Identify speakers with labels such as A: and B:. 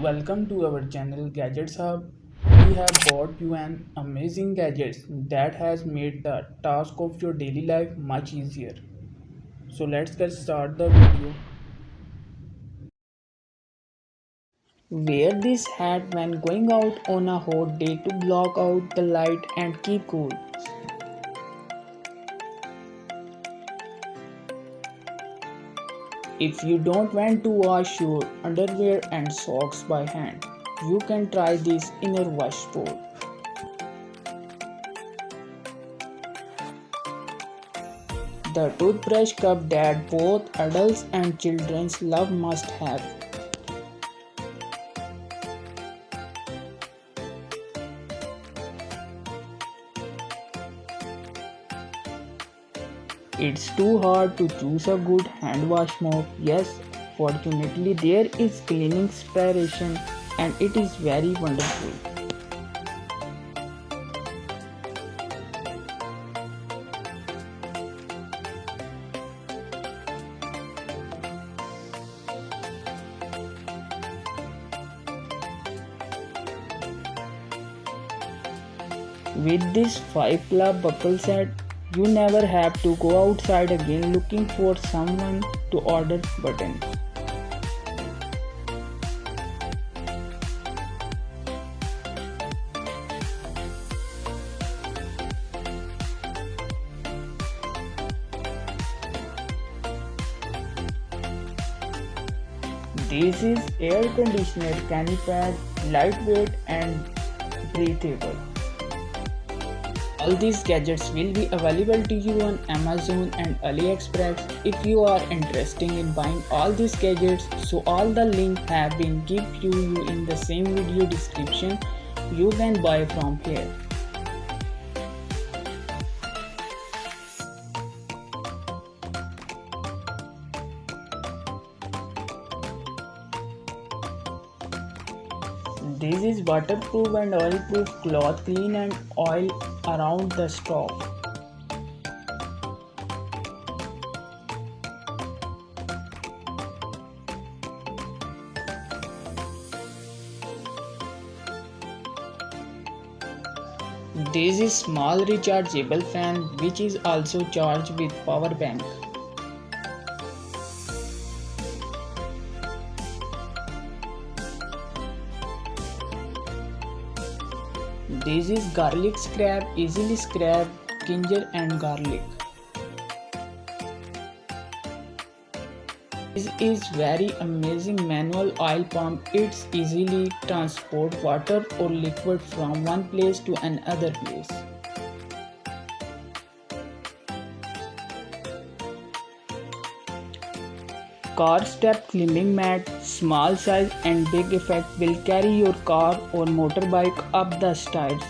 A: Welcome to our channel Gadgets Hub. We have brought you an amazing gadgets that has made the task of your daily life much easier. So let's get start the video. Wear this hat when going out on a hot day to block out the light and keep cool. If you don't want to wash your underwear and socks by hand, you can try this inner wash bowl. The toothbrush cup that both adults and children love must have. It's too hard to choose a good hand wash mop. Yes, fortunately there is cleaning inspiration and it is very wonderful. With this 5 club buckle set, you never have to go outside again looking for someone to order buttons. This is air conditioner canny pad, lightweight and breathable. All these gadgets will be available to you on Amazon and AliExpress. If you are interested in buying all these gadgets, so all the links have been given to you in the same video description. You can buy from here. This is waterproof and oil-proof cloth, clean and oil around the stove. This is small rechargeable fan which is also charged with power bank. This is garlic scrap, easily scrap ginger and garlic. This is very amazing manual oil pump. It's easily transport water or liquid from one place to another place. Car step climbing mat, small size and big effect will carry your car or motorbike up the stairs.